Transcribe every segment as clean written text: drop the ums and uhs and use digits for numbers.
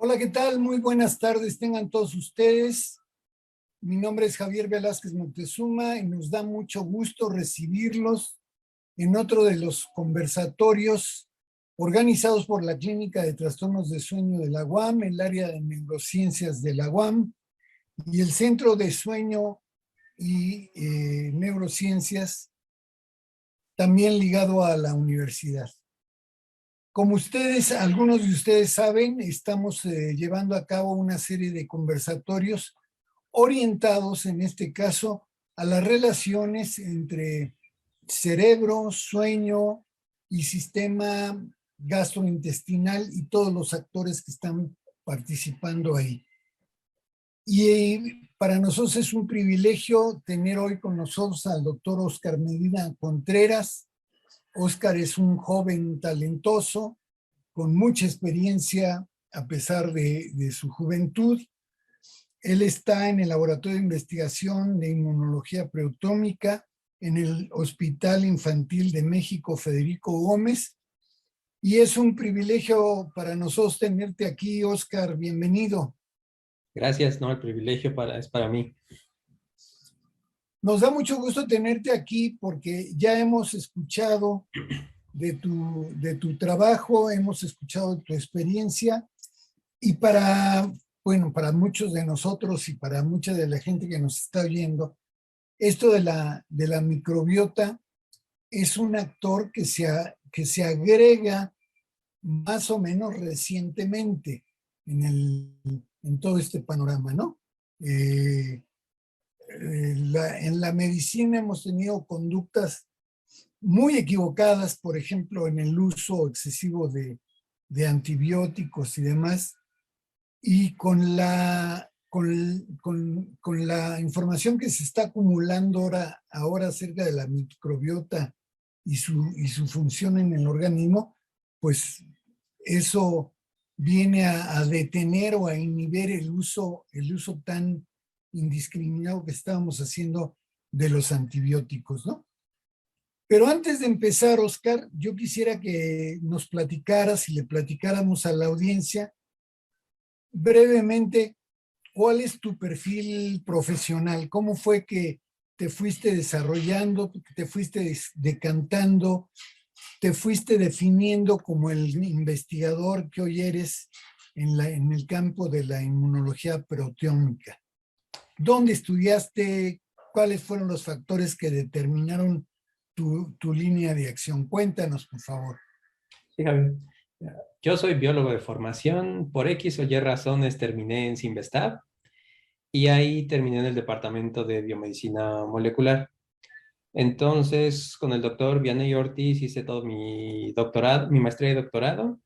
Hola, ¿qué tal? Muy buenas tardes tengan todos ustedes. Mi nombre es Javier Velázquez Montezuma y nos da mucho gusto recibirlos en otro de los conversatorios organizados por la Clínica de Trastornos de Sueño de la UAM, el área de neurociencias de la UAM y el Centro de Sueño y Neurociencias, también ligado a la universidad. Como algunos de ustedes saben, estamos llevando a cabo una serie de conversatorios orientados, en este caso, a las relaciones entre cerebro, sueño y sistema gastrointestinal y todos los actores que están participando ahí. Y para nosotros es un privilegio tener hoy con nosotros al doctor Óscar Medina Contreras. Óscar es un joven talentoso, con mucha experiencia a pesar de su juventud. Él está en el Laboratorio de Investigación de Inmunología Proteómica en el Hospital Infantil de México Federico Gómez. Y es un privilegio para nosotros tenerte aquí, Óscar. Bienvenido. Gracias, no, el privilegio es para mí. Nos da mucho gusto tenerte aquí porque ya hemos escuchado de tu trabajo, hemos escuchado tu experiencia y para muchos de nosotros y para mucha de la gente que nos está oyendo, esto de la microbiota es un actor que se agrega más o menos recientemente en todo este panorama, ¿no? En la medicina hemos tenido conductas muy equivocadas, por ejemplo, en el uso excesivo de antibióticos y demás, y con la información que se está acumulando ahora acerca de la microbiota y su función en el organismo, pues eso viene a detener o a inhibir el uso tan indiscriminado que estábamos haciendo de los antibióticos, ¿no? Pero antes de empezar, Óscar, yo quisiera que nos platicaras y le platicáramos a la audiencia brevemente cuál es tu perfil profesional, cómo fue que te fuiste desarrollando, te fuiste decantando, te fuiste definiendo como el investigador que hoy eres en el campo de la inmunología proteómica. ¿Dónde estudiaste? ¿Cuáles fueron los factores que determinaron tu línea de acción? Cuéntanos, por favor. Sí, Javier. Yo soy biólogo de formación. Por X o Y razones terminé en Simvestab y ahí terminé en el departamento de biomedicina molecular. Entonces, con el doctor Vianney Ortiz hice todo mi doctorado, mi maestría y doctorado.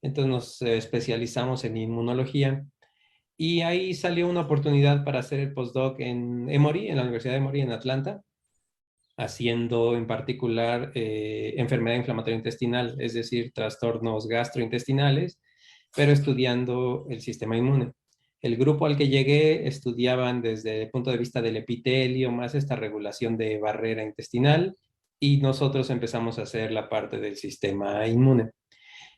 Entonces nos especializamos en inmunología y ahí salió una oportunidad para hacer el postdoc en Emory, en la Universidad de Emory en Atlanta, haciendo en particular enfermedad inflamatoria intestinal, es decir, trastornos gastrointestinales, pero estudiando el sistema inmune. El grupo al que llegué estudiaban desde el punto de vista del epitelio, más esta regulación de barrera intestinal, y nosotros empezamos a hacer la parte del sistema inmune.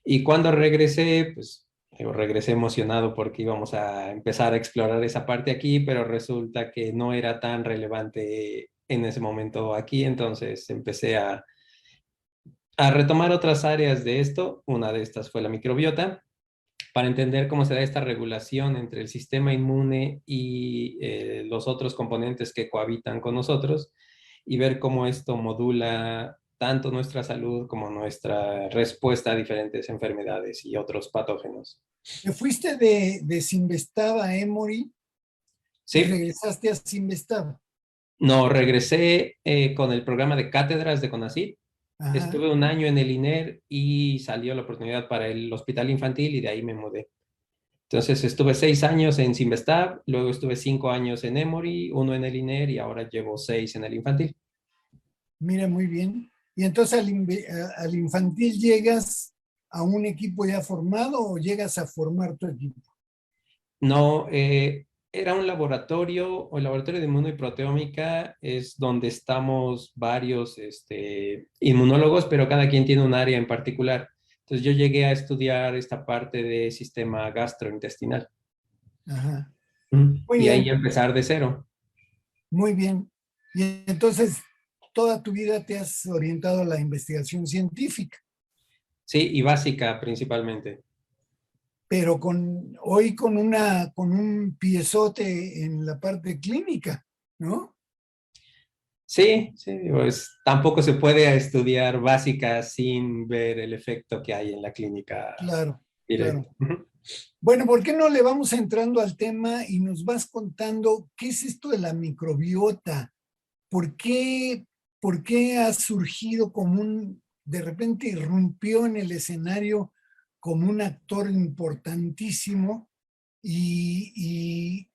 Y cuando regresé, pues regresé emocionado porque íbamos a empezar a explorar esa parte aquí, pero resulta que no era tan relevante en ese momento aquí, entonces empecé a retomar otras áreas de esto. Una de estas fue la microbiota, para entender cómo se da esta regulación entre el sistema inmune y los otros componentes que cohabitan con nosotros y ver cómo esto modula tanto nuestra salud como nuestra respuesta a diferentes enfermedades y otros patógenos. ¿Te fuiste de Simvestab a Emory y Sí, regresaste a Simvestab? no, regresé con el programa de cátedras de CONACYT. Ajá. Estuve un año en el INER y salió la oportunidad para el hospital infantil y de ahí me mudé. Entonces estuve 6 años en Simvestab, luego estuve 5 años en Emory, 1 en el INER y ahora llevo 6 en el infantil. Mira, muy bien. Y entonces al infantil llegas a un equipo ya formado o llegas a formar tu equipo. No, era un laboratorio, o el laboratorio de inmunoproteómica es donde estamos varios inmunólogos, pero cada quien tiene un área en particular. Entonces yo llegué a estudiar esta parte de sistema gastrointestinal. Ajá. Ujú. Muy Y ahí bien, empezar de cero. muy bien. Y entonces, toda tu vida te has orientado a la investigación científica, Sí, y básica principalmente. pero hoy con un piezote en la parte clínica, ¿no? Sí, sí, pues tampoco se puede estudiar básica sin ver el efecto que hay en la clínica Claro, directa. claro. Ujú. Bueno, ¿por qué no le vamos entrando al tema y nos vas contando qué es esto de la microbiota? ¿Por qué, por qué ha surgido como de repente irrumpió en el escenario como un actor importantísimo y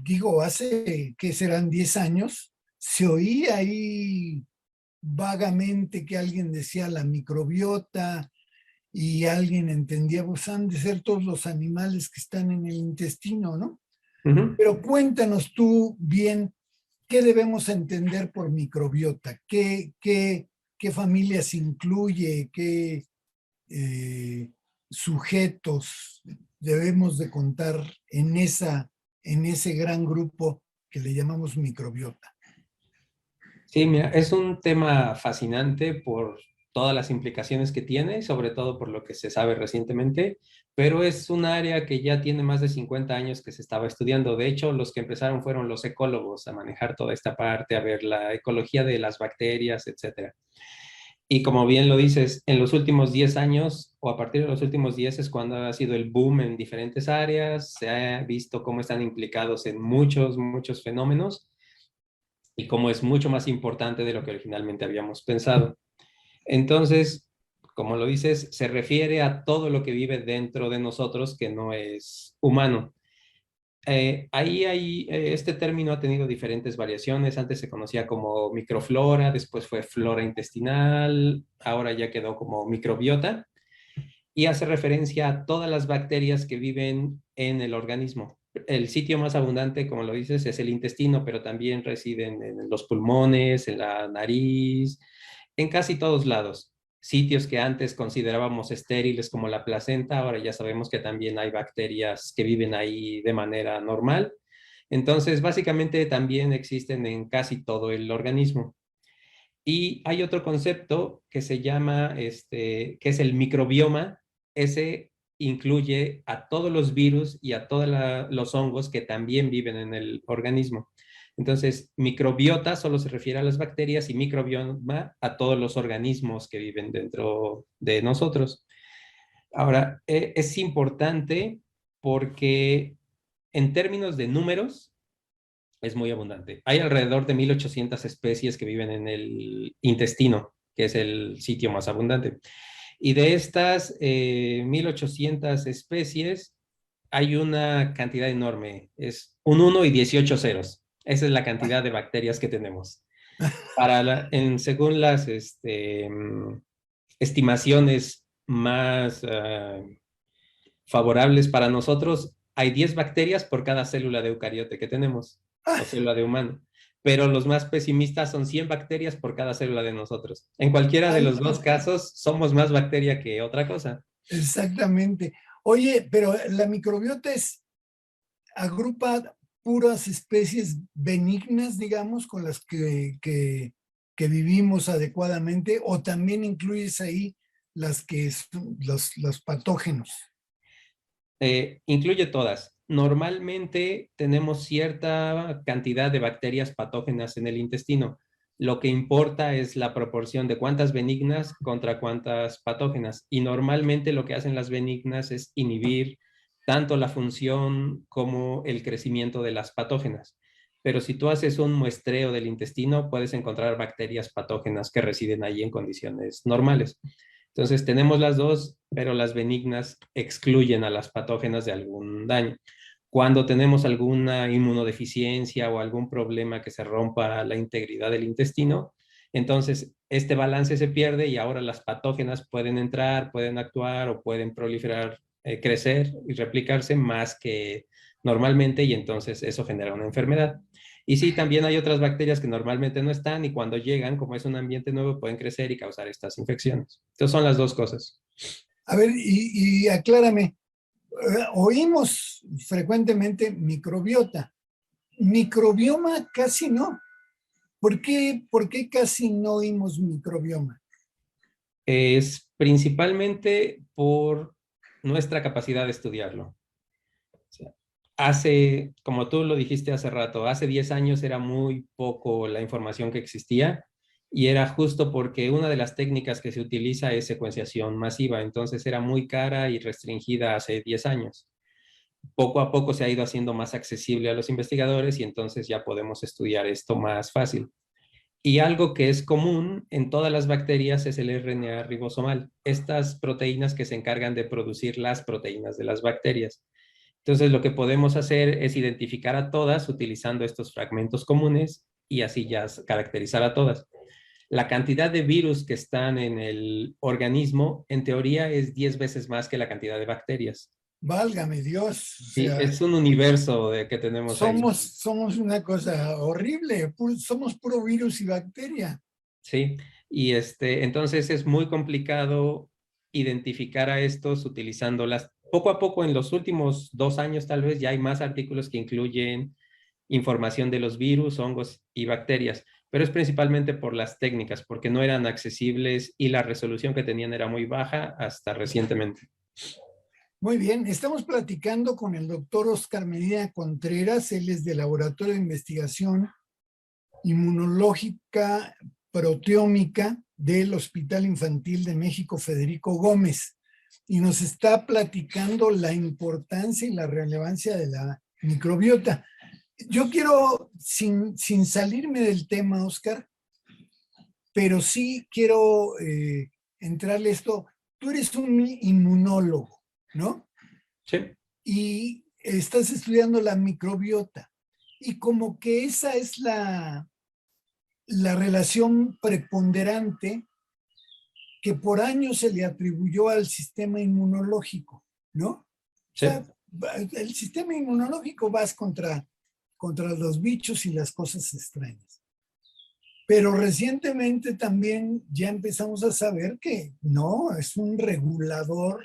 digo, hace que serán 10 años, se oía ahí vagamente que alguien decía la microbiota y alguien entendía, pues han de ser todos los animales que están en el intestino, ¿no? Ujú. Pero cuéntanos tú bien, ¿qué debemos entender por microbiota? ¿Qué familias incluye? ¿Qué eh, sujetos debemos de contar en ese gran grupo que le llamamos microbiota? Sí, mira, es un tema fascinante por todas las implicaciones que tiene, sobre todo por lo que se sabe recientemente, pero es un área que ya tiene más de 50 años que se estaba estudiando. De hecho, los que empezaron fueron los ecólogos a manejar toda esta parte, a ver la ecología de las bacterias, etcétera. Y como bien lo dices, en los últimos 10 años o a partir de los últimos 10 es cuando ha sido el boom en diferentes áreas, se ha visto cómo están implicados en muchos fenómenos y cómo es mucho más importante de lo que originalmente habíamos pensado. Entonces, como lo dices, se refiere a todo lo que vive dentro de nosotros que no es humano. Este término ha tenido diferentes variaciones. Antes se conocía como microflora, después fue flora intestinal, ahora ya quedó como microbiota y hace referencia a todas las bacterias que viven en el organismo. El sitio más abundante, como lo dices, es el intestino, pero también residen en los pulmones, en la nariz, en casi todos lados. Sitios que antes considerábamos estériles como la placenta, ahora ya sabemos que también hay bacterias que viven ahí de manera normal. Entonces, básicamente también existen en casi todo el organismo. Y hay otro concepto que se llama, que es el microbioma. Ese incluye a todos los virus y a todos los hongos que también viven en el organismo. Entonces, microbiota solo se refiere a las bacterias y microbioma a todos los organismos que viven dentro de nosotros. Ahora, es importante porque en términos de números, es muy abundante. Hay alrededor de 1.800 especies que viven en el intestino, que es el sitio más abundante. Y de estas 1.800 especies, hay una cantidad enorme, es un 1 y 18 ceros. Esa es la cantidad de bacterias que tenemos. Según las estimaciones más favorables para nosotros, hay 10 bacterias por cada célula de eucariote que tenemos, o célula de humano. Pero los más pesimistas son 100 bacterias por cada célula de nosotros. En cualquiera de Ay, los dos casos, somos más bacteria que otra cosa. exactamente. Oye, pero la microbiota agrupa puras especies benignas, digamos, con las que vivimos adecuadamente, o también incluyes ahí las que son los patógenos. Incluye todas. Normalmente tenemos cierta cantidad de bacterias patógenas en el intestino. Lo que importa es la proporción de cuántas benignas contra cuántas patógenas. Y normalmente lo que hacen las benignas es inhibir tanto la función como el crecimiento de las patógenas. Pero si tú haces un muestreo del intestino, puedes encontrar bacterias patógenas que residen ahí en condiciones normales. Entonces tenemos las dos, pero las benignas excluyen a las patógenas de algún daño. Cuando tenemos alguna inmunodeficiencia o algún problema que se rompa la integridad del intestino, entonces este balance se pierde y ahora las patógenas pueden entrar, pueden actuar o pueden proliferar, crecer y replicarse más que normalmente y entonces eso genera una enfermedad. Y sí, también hay otras bacterias que normalmente no están y cuando llegan, como es un ambiente nuevo, pueden crecer y causar estas infecciones. Entonces son las dos cosas. A ver, y aclárame, oímos frecuentemente microbiota. Microbioma casi no. ¿Por qué casi no oímos microbioma? Es principalmente por nuestra capacidad de estudiarlo. O sea, como tú lo dijiste hace rato, hace 10 años era muy poco la información que existía y era justo porque una de las técnicas que se utiliza es secuenciación masiva, entonces era muy cara y restringida hace 10 años. Poco a poco se ha ido haciendo más accesible a los investigadores y entonces ya podemos estudiar esto más fácil. Y algo que es común en todas las bacterias es el RNA ribosomal, estas proteínas que se encargan de producir las proteínas de las bacterias. Entonces, lo que podemos hacer es identificar a todas utilizando estos fragmentos comunes y así ya caracterizar a todas. La cantidad de virus que están en el organismo, en teoría, es 10 veces más que la cantidad de bacterias. Válgame Dios, o Sí, sea, es un universo que tenemos ahí. somos una cosa horrible, somos puro virus y bacteria. Sí, y entonces es muy complicado identificar a estos utilizándolas. Poco a poco, en los últimos 2 años tal vez, ya hay más artículos que incluyen información de los virus, hongos y bacterias, pero es principalmente por las técnicas, porque no eran accesibles y la resolución que tenían era muy baja hasta recientemente. Muy bien, estamos platicando con el doctor Oscar Medina Contreras, él es del Laboratorio de Investigación Inmunológica Proteómica del Hospital Infantil de México Federico Gómez y nos está platicando la importancia y la relevancia de la microbiota. Yo quiero, sin salirme del tema, Oscar, pero sí quiero entrarle esto. Tú eres un inmunólogo, ¿no? Sí. Y estás estudiando la microbiota. Y como que esa es la relación preponderante que por años se le atribuyó al sistema inmunológico, ¿no? O Sí. sea, el sistema inmunológico vas contra los bichos y las cosas extrañas. Pero recientemente también ya empezamos a saber que no, es un regulador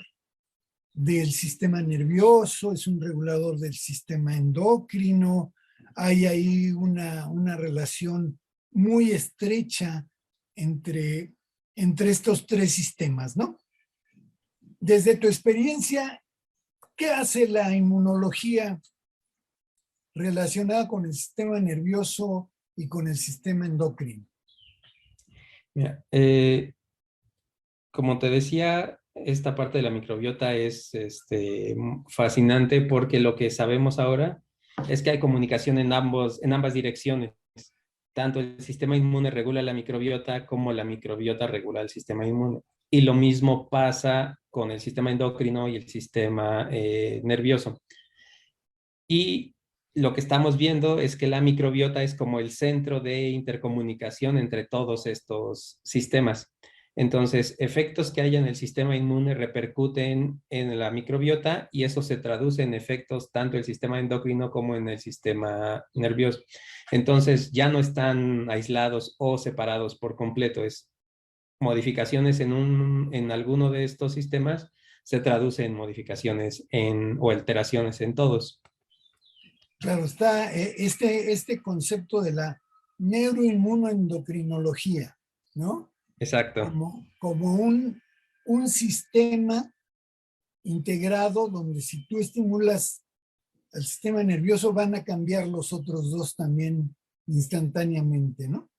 del sistema nervioso, es un regulador del sistema endocrino, hay ahí una relación muy estrecha entre, entre estos tres sistemas, ¿no? Desde tu experiencia, ¿qué hace la inmunología relacionada con el sistema nervioso y con el sistema endocrino? Mira, como te decía, esta parte de la microbiota es fascinante porque lo que sabemos ahora es que hay comunicación en ambas direcciones. Tanto el sistema inmune regula la microbiota como la microbiota regula el sistema inmune. Y lo mismo pasa con el sistema endocrino y el sistema nervioso. Y lo que estamos viendo es que la microbiota es como el centro de intercomunicación entre todos estos sistemas. Entonces, efectos que haya en el sistema inmune repercuten en la microbiota y eso se traduce en efectos tanto en el sistema endocrino como en el sistema nervioso. Entonces, ya no están aislados o separados por completo. Es modificaciones en alguno de estos sistemas se traducen en modificaciones o alteraciones en todos. Claro, está este concepto de la neuroinmunoendocrinología, ¿no? Exacto. Como un sistema integrado donde si tú estimulas al sistema nervioso van a cambiar los otros dos también instantáneamente, ¿no?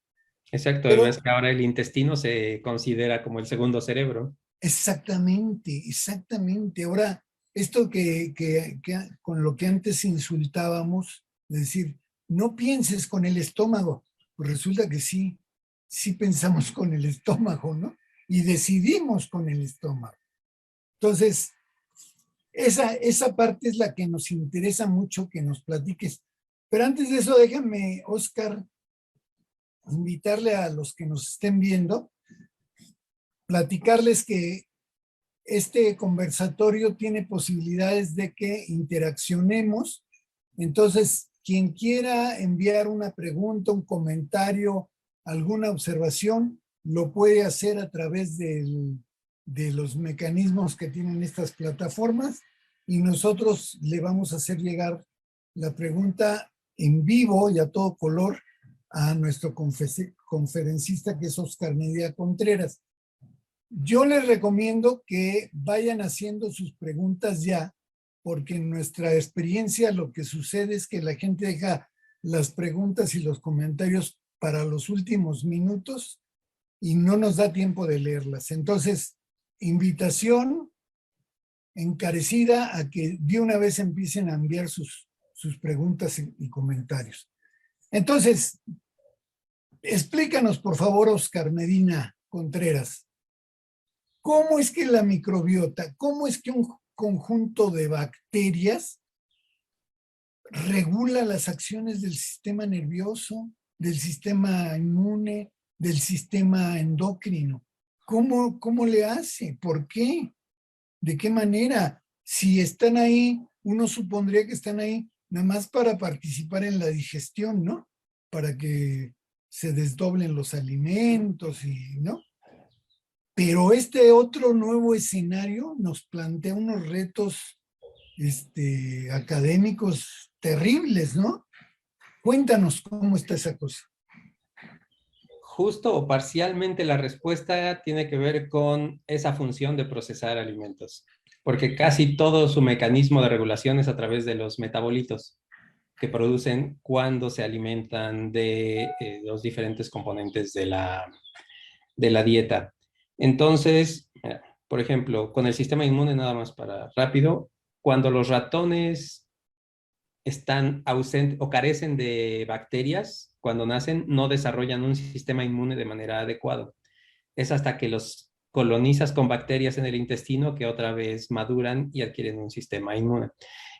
Exacto, Pero además que ahora el intestino se considera como el segundo cerebro. exactamente. Ahora, esto que con lo que antes insultábamos, es decir, no pienses con el estómago, pues resulta que sí, sí pensamos con el estómago, ¿no? Y decidimos con el estómago. Entonces, esa parte es la que nos interesa mucho que nos platiques. Pero antes de eso, déjame, Oscar, invitarle a los que nos estén viendo, platicarles que este conversatorio tiene posibilidades de que interaccionemos. Entonces, quien quiera enviar una pregunta, un comentario, alguna observación, lo puede hacer a través del de los mecanismos que tienen estas plataformas y nosotros le vamos a hacer llegar la pregunta en vivo y a todo color a nuestro conferencista, que es Oscar Medina Contreras. Yo les recomiendo que vayan haciendo sus preguntas ya, porque en nuestra experiencia lo que sucede es que la gente deja las preguntas y los comentarios para los últimos minutos y no nos da tiempo de leerlas. Entonces, invitación encarecida a que de una vez empiecen a enviar sus preguntas y comentarios. Entonces, explícanos, por favor, Oscar Medina Contreras, ¿cómo es que la microbiota, cómo es que un conjunto de bacterias regula las acciones del sistema nervioso, del sistema inmune, del sistema endocrino? ¿Cómo le hace? ¿Por qué? ¿De qué manera? Si están ahí, uno supondría que están ahí nada más para participar en la digestión, ¿no? Para que se desdoblen los alimentos y, ¿no? Pero este otro nuevo escenario nos plantea unos retos académicos terribles, ¿no? Cuéntanos cómo está esa cosa. Justo o parcialmente la respuesta tiene que ver con esa función de procesar alimentos, porque casi todo su mecanismo de regulación es a través de los metabolitos que producen cuando se alimentan de los diferentes componentes de la dieta. Entonces, por ejemplo, con el sistema inmune, nada más para rápido, cuando los ratones están ausentes o carecen de bacterias, cuando nacen, no desarrollan un sistema inmune de manera adecuada. Es hasta que los colonizas con bacterias en el intestino que otra vez maduran y adquieren un sistema inmune.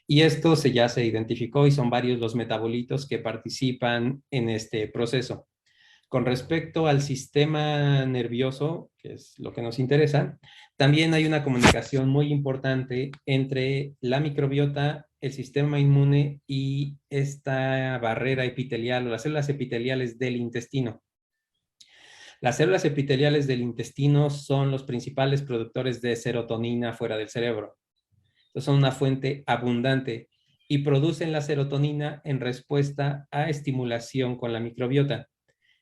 Y esto ya se identificó y son varios los metabolitos que participan en este proceso. Con respecto al sistema nervioso, que es lo que nos interesa, también hay una comunicación muy importante entre la microbiota, el sistema inmune y esta barrera epitelial o las células epiteliales del intestino. Las células epiteliales del intestino son los principales productores de serotonina fuera del cerebro. Entonces son una fuente abundante y producen la serotonina en respuesta a estimulación con la microbiota.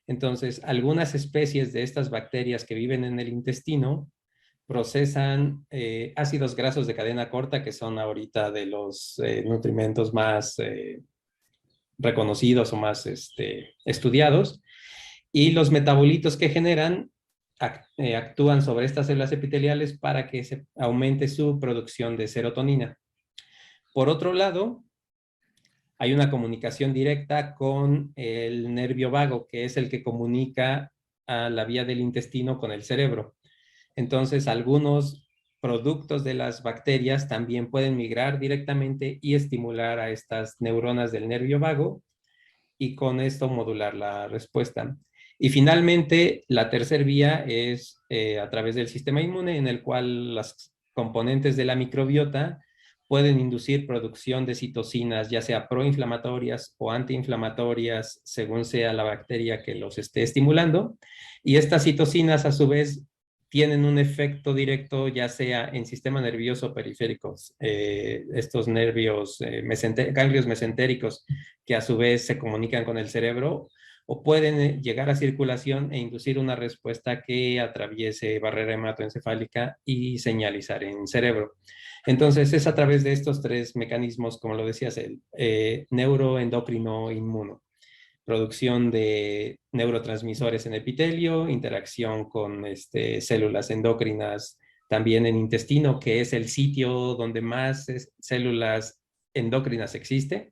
Entonces, algunas especies de estas bacterias que viven en el intestino procesan ácidos grasos de cadena corta, que son ahorita de los nutrimentos más reconocidos o más estudiados, y los metabolitos que generan actúan sobre estas células epiteliales para que se aumente su producción de serotonina. Por otro lado, hay una comunicación directa con el nervio vago, que es el que comunica a la vía del intestino con el cerebro. Entonces, algunos productos de las bacterias también pueden migrar directamente y estimular a estas neuronas del nervio vago y con esto modular la respuesta. Y finalmente, la tercera vía es a través del sistema inmune, en el cual las componentes de la microbiota pueden inducir producción de citocinas, ya sea proinflamatorias o antiinflamatorias, según sea la bacteria que los esté estimulando. Y estas citocinas, a su vez, tienen un efecto directo, ya sea en sistema nervioso periféricos, estos nervios, ganglios mesentéricos, que a su vez se comunican con el cerebro, o pueden llegar a circulación e inducir una respuesta que atraviese barrera hematoencefálica y señalizar en cerebro. Entonces, es a través de estos tres mecanismos, como lo decías, el neuroendocrino inmuno. Producción de neurotransmisores en epitelio, interacción con células endócrinas también en intestino, que es el sitio donde más células endócrinas existe,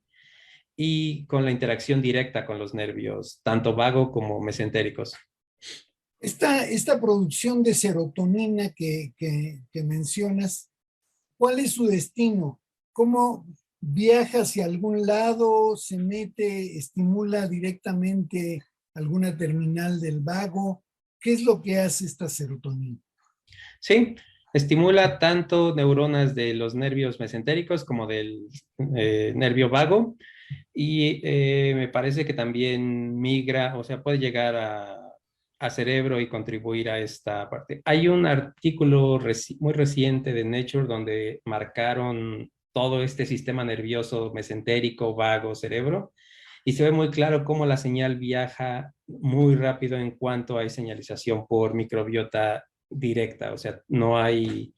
y con la interacción directa con los nervios, tanto vago como mesentéricos. Esta producción de serotonina que mencionas, ¿cuál es su destino? ¿Cómo viaja hacia algún lado, se mete, estimula directamente alguna terminal del vago? ¿Qué es lo que hace esta serotonina? Sí, estimula tanto neuronas de los nervios mesentéricos como del nervio vago, y me parece que también migra, o sea, puede llegar a cerebro y contribuir a esta parte. Hay un artículo muy reciente de Nature donde marcaron todo este sistema nervioso mesentérico, vago, cerebro, y se ve muy claro cómo la señal viaja muy rápido en cuanto hay señalización por microbiota directa, o sea, no hay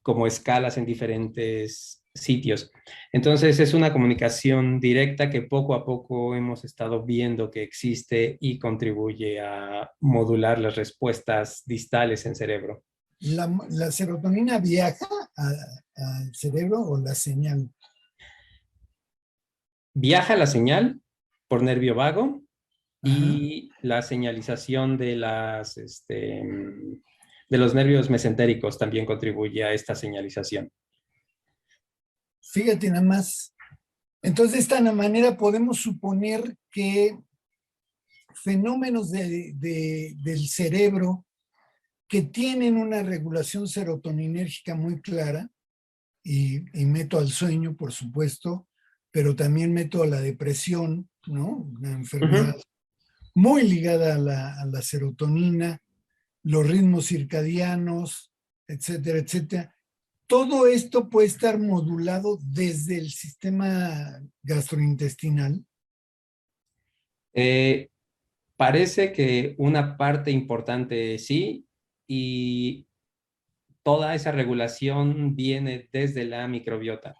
como escalas en diferentes sitios. Entonces es una comunicación directa que poco a poco hemos estado viendo que existe y contribuye a modular las respuestas distales en cerebro. ¿La serotonina viaja al cerebro o la señal? Viaja la señal por nervio vago Ajá. y la señalización de de los nervios mesentéricos también contribuye a esta señalización. Fíjate nada más. Entonces, de esta manera podemos suponer que fenómenos del cerebro que tienen una regulación serotoninérgica muy clara, y meto al sueño, por supuesto, pero también meto a la depresión, ¿no? Una enfermedad muy ligada a la serotonina, los ritmos circadianos, etcétera, etcétera. Todo esto puede estar modulado desde el sistema gastrointestinal. Parece que una parte importante sí, y toda esa regulación viene desde la microbiota.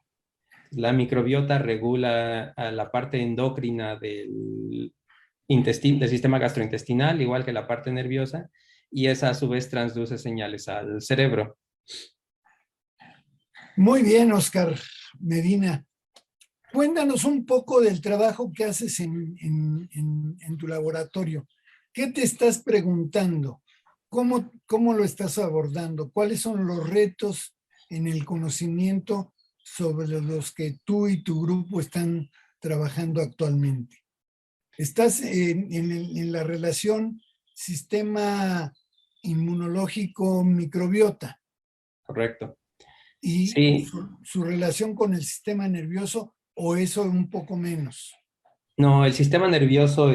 La microbiota regula a la parte endocrina del sistema gastrointestinal, igual que la parte nerviosa, y esa a su vez transduce señales al cerebro. Muy bien, Oscar Medina. Cuéntanos un poco del trabajo que haces en tu laboratorio. ¿Qué te estás preguntando? ¿Cómo lo estás abordando? ¿Cuáles son los retos en el conocimiento sobre los que tú y tu grupo están trabajando actualmente? Estás en la relación sistema inmunológico microbiota Correcto. y Sí, su relación con el sistema nervioso, o eso un poco menos. no, el sistema nervioso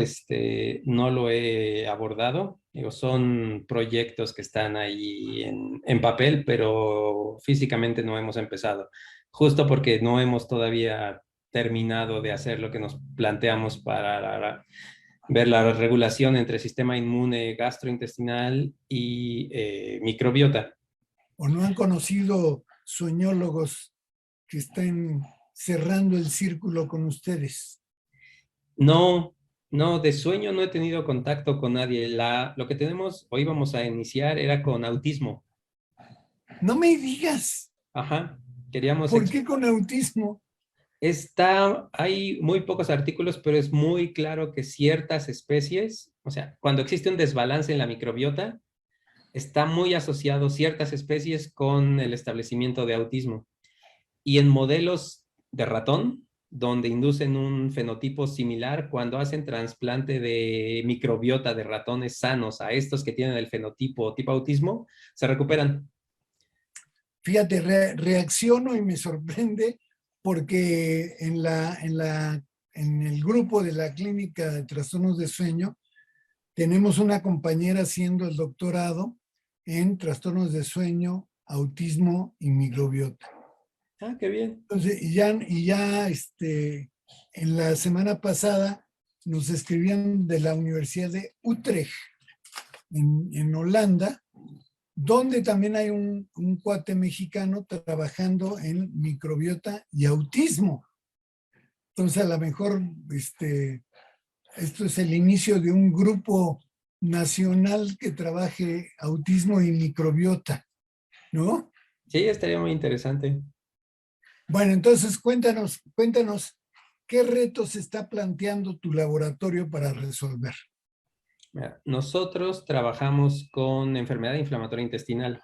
no lo he abordado. Digo, son proyectos que están ahí en papel, pero físicamente no hemos empezado. Justo porque no hemos todavía terminado de hacer lo que nos planteamos para ver la regulación entre sistema inmune gastrointestinal y microbiota. ¿O no han conocido sueñólogos que estén cerrando el círculo con ustedes? No, no, de sueño no he tenido contacto con nadie. Lo que tenemos, hoy vamos a iniciar, era con autismo. No me digas, Ajá, queríamos ¿por qué con autismo? hay muy pocos artículos, pero es muy claro que ciertas especies, o sea, cuando existe un desbalance en la microbiota, está muy asociado ciertas especies con el establecimiento de autismo. Y en modelos de ratón, donde inducen un fenotipo similar, cuando hacen trasplante de microbiota de ratones sanos a estos que tienen el fenotipo tipo autismo, se recuperan. Fíjate, reacciono y me sorprende porque en el grupo de la clínica de trastornos de sueño tenemos una compañera haciendo el doctorado en trastornos de sueño, autismo y microbiota. Ah, qué bien. Entonces, en la semana pasada nos escribían de la Universidad de Utrecht, en Holanda, donde también hay un cuate mexicano trabajando en microbiota y autismo. Entonces, a lo mejor esto es el inicio de un grupo nacional que trabaje autismo y microbiota, ¿no? Sí, estaría muy interesante. Bueno, entonces cuéntanos qué retos está planteando tu laboratorio para resolver. Mira, nosotros trabajamos con enfermedad inflamatoria intestinal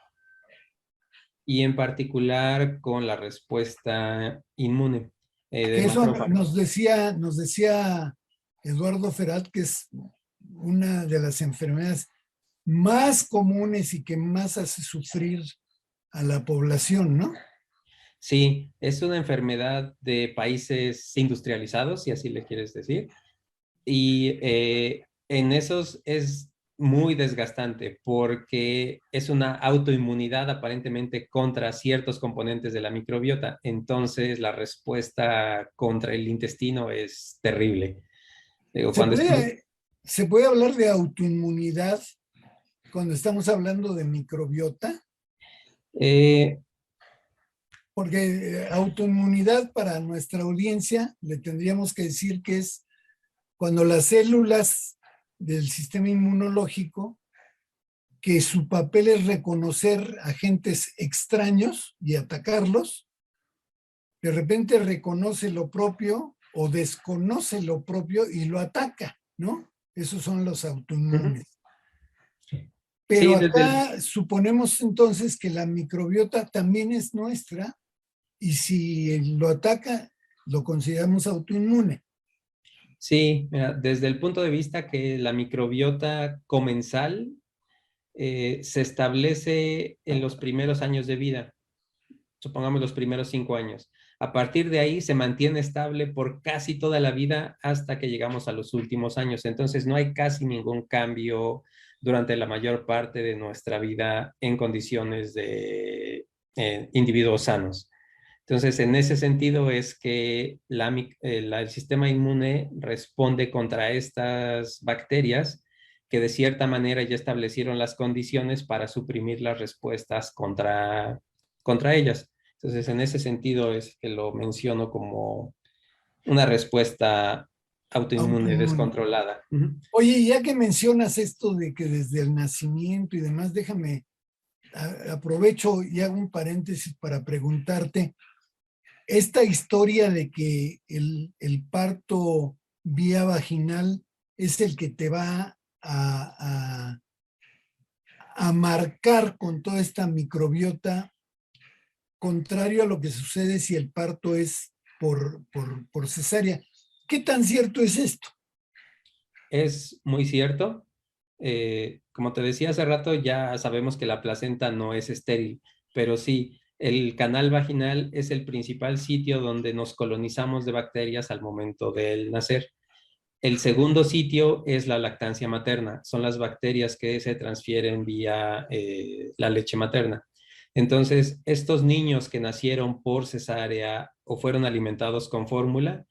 y en particular con la respuesta inmune de Que eso macrófagos. nos decía Eduardo Ferat, que es una de las enfermedades más comunes y que más hace sufrir a la población, ¿no? Sí, es una enfermedad de países industrializados, si así le quieres decir. Y en esos es muy desgastante porque es una autoinmunidad aparentemente contra ciertos componentes de la microbiota. Entonces, la respuesta contra el intestino es terrible. Digo, ¿Se cuando estamos, puede, se puede hablar de autoinmunidad cuando estamos hablando de microbiota? eh, Porque autoinmunidad para nuestra audiencia le tendríamos que decir que es cuando las células del sistema inmunológico, que su papel es reconocer agentes extraños y atacarlos, de repente reconoce lo propio o desconoce lo propio y lo ataca, ¿no? Esos son los ujú. autoinmunes. Pero Sí, desde el, acá suponemos entonces que la microbiota también es nuestra y si lo ataca, lo consideramos autoinmune. sí, mira, desde el punto de vista que la microbiota comensal se establece en los primeros años de vida, supongamos los primeros 5 años. A partir de ahí se mantiene estable por casi toda la vida hasta que llegamos a los últimos años. Entonces no hay casi ningún cambio durante la mayor parte de nuestra vida en condiciones de individuos sanos. Entonces, en ese sentido es que el sistema inmune responde contra estas bacterias que de cierta manera ya establecieron las condiciones para suprimir las respuestas contra ellas. Entonces, en ese sentido es que lo menciono como una respuesta autoinmune Autoinmune. descontrolada. Ujú. Oye, ya que mencionas esto de que desde el nacimiento y demás, déjame, aprovecho y hago un paréntesis para preguntarte, esta historia de que el parto vía vaginal es el que te va a marcar con toda esta microbiota, contrario a lo que sucede si el parto es por cesárea. ¿Qué tan cierto es esto? Es muy cierto. Como te decía hace rato, ya sabemos que la placenta no es estéril, pero sí, el canal vaginal es el principal sitio donde nos colonizamos de bacterias al momento del nacer. El segundo sitio es la lactancia materna, son las bacterias que se transfieren vía la leche materna. Entonces, estos niños que nacieron por cesárea o fueron alimentados con fórmula,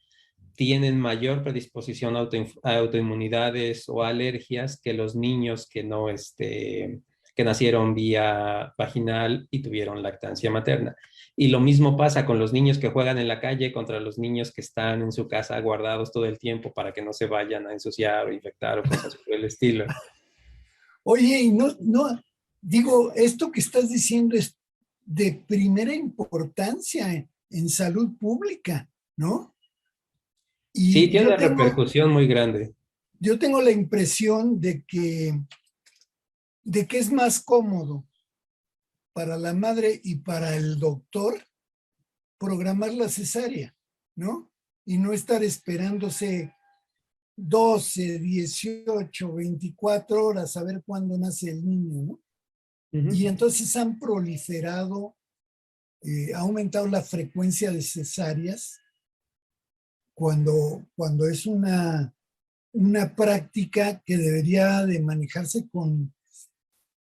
tienen mayor predisposición a autoinmunidades o alergias que los niños que no, que nacieron vía vaginal y tuvieron lactancia materna. Y lo mismo pasa con los niños que juegan en la calle contra los niños que están en su casa guardados todo el tiempo para que no se vayan a ensuciar o infectar o cosas por el estilo. Oye, y digo, esto que estás diciendo es de primera importancia en salud pública, ¿no? Sí, Y tiene una repercusión muy grande. yo tengo la impresión de que es más cómodo para la madre y para el doctor programar la cesárea, ¿no? Y no estar esperándose 12, 18, 24 horas a ver cuándo nace el niño, ¿no? Y Ujú. entonces han proliferado, ha aumentado la frecuencia de cesáreas cuando es una práctica que debería de manejarse con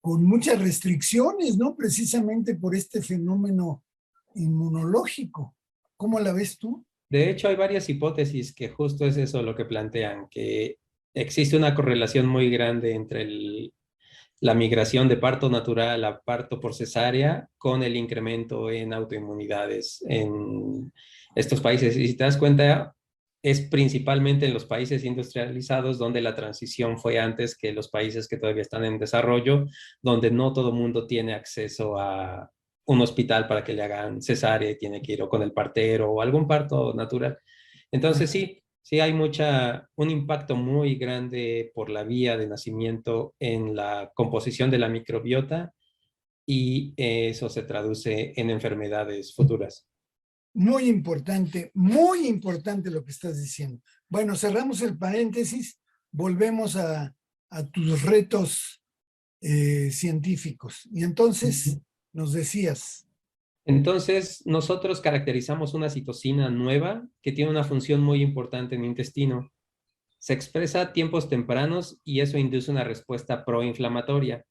muchas restricciones, ¿no? Precisamente por este fenómeno inmunológico. ¿Cómo la ves tú? De hecho, hay varias hipótesis que justo es eso lo que plantean, que existe una correlación muy grande entre la migración de parto natural a parto por cesárea con el incremento en autoinmunidades en estos países. Y si te das cuenta, es principalmente en los países industrializados donde la transición fue antes que los países que todavía están en desarrollo, donde no todo el mundo tiene acceso a un hospital para que le hagan cesárea, tiene que ir o con el partero o algún parto natural. Entonces sí, sí hay un impacto muy grande por la vía de nacimiento en la composición de la microbiota y eso se traduce en enfermedades futuras. Muy importante lo que estás diciendo. Bueno, cerramos el paréntesis, volvemos a tus retos científicos. Y entonces nos decías, Entonces, nosotros caracterizamos una citocina nueva que tiene una función muy importante en el intestino. Se expresa a tiempos tempranos y eso induce una respuesta proinflamatoria.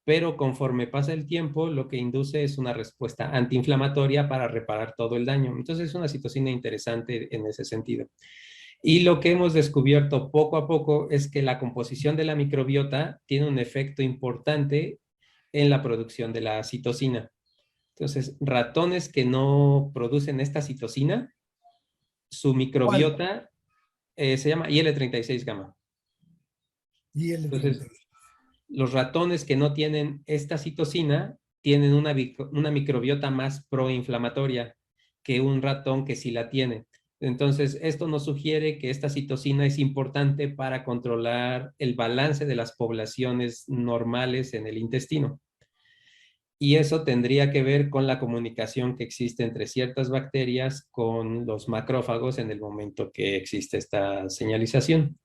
Pero conforme pasa el tiempo, lo que induce es una respuesta antiinflamatoria para reparar todo el daño. Entonces es una citocina interesante en ese sentido. Y lo que hemos descubierto poco a poco es que la composición de la microbiota tiene un efecto importante en la producción de la citocina. Entonces, ratones que no producen esta citocina, su ¿Cuál? microbiota se llama IL-36 gamma. Y el Entonces, 30. los ratones que no tienen esta citocina tienen una microbiota más proinflamatoria que un ratón que sí la tiene. Entonces, esto nos sugiere que esta citocina es importante para controlar el balance de las poblaciones normales en el intestino. Y eso tendría que ver con la comunicación que existe entre ciertas bacterias con los macrófagos en el momento que existe esta señalización.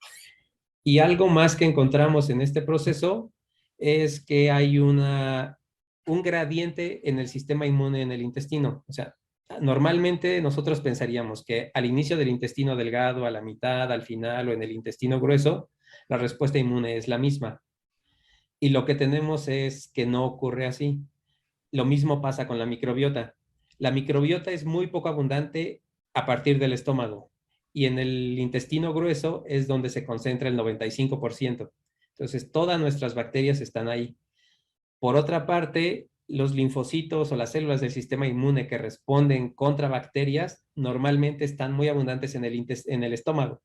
Y algo más que encontramos en este proceso es que hay un gradiente en el sistema inmune en el intestino. O sea, normalmente nosotros pensaríamos que al inicio del intestino delgado, a la mitad, al final o en el intestino grueso, la respuesta inmune es la misma. Y lo que tenemos es que no ocurre así. Lo mismo pasa con la microbiota. La microbiota es muy poco abundante a partir del estómago y en el intestino grueso es donde se concentra el 95%. Entonces, todas nuestras bacterias están ahí. Por otra parte, los linfocitos o las células del sistema inmune que responden contra bacterias normalmente están muy abundantes en el estómago,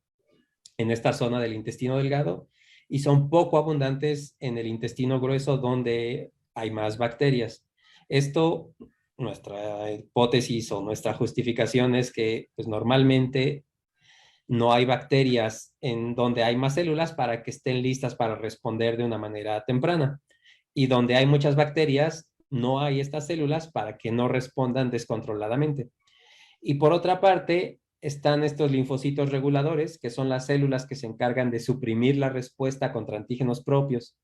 en esta zona del intestino delgado, y son poco abundantes en el intestino grueso donde hay más bacterias. Esto, nuestra hipótesis o nuestra justificación es que pues, normalmente no hay bacterias en donde hay más células para que estén listas para responder de una manera temprana. Y donde hay muchas bacterias, no hay estas células para que no respondan descontroladamente. Y por otra parte, están estos linfocitos reguladores, que son las células que se encargan de suprimir la respuesta contra antígenos propios.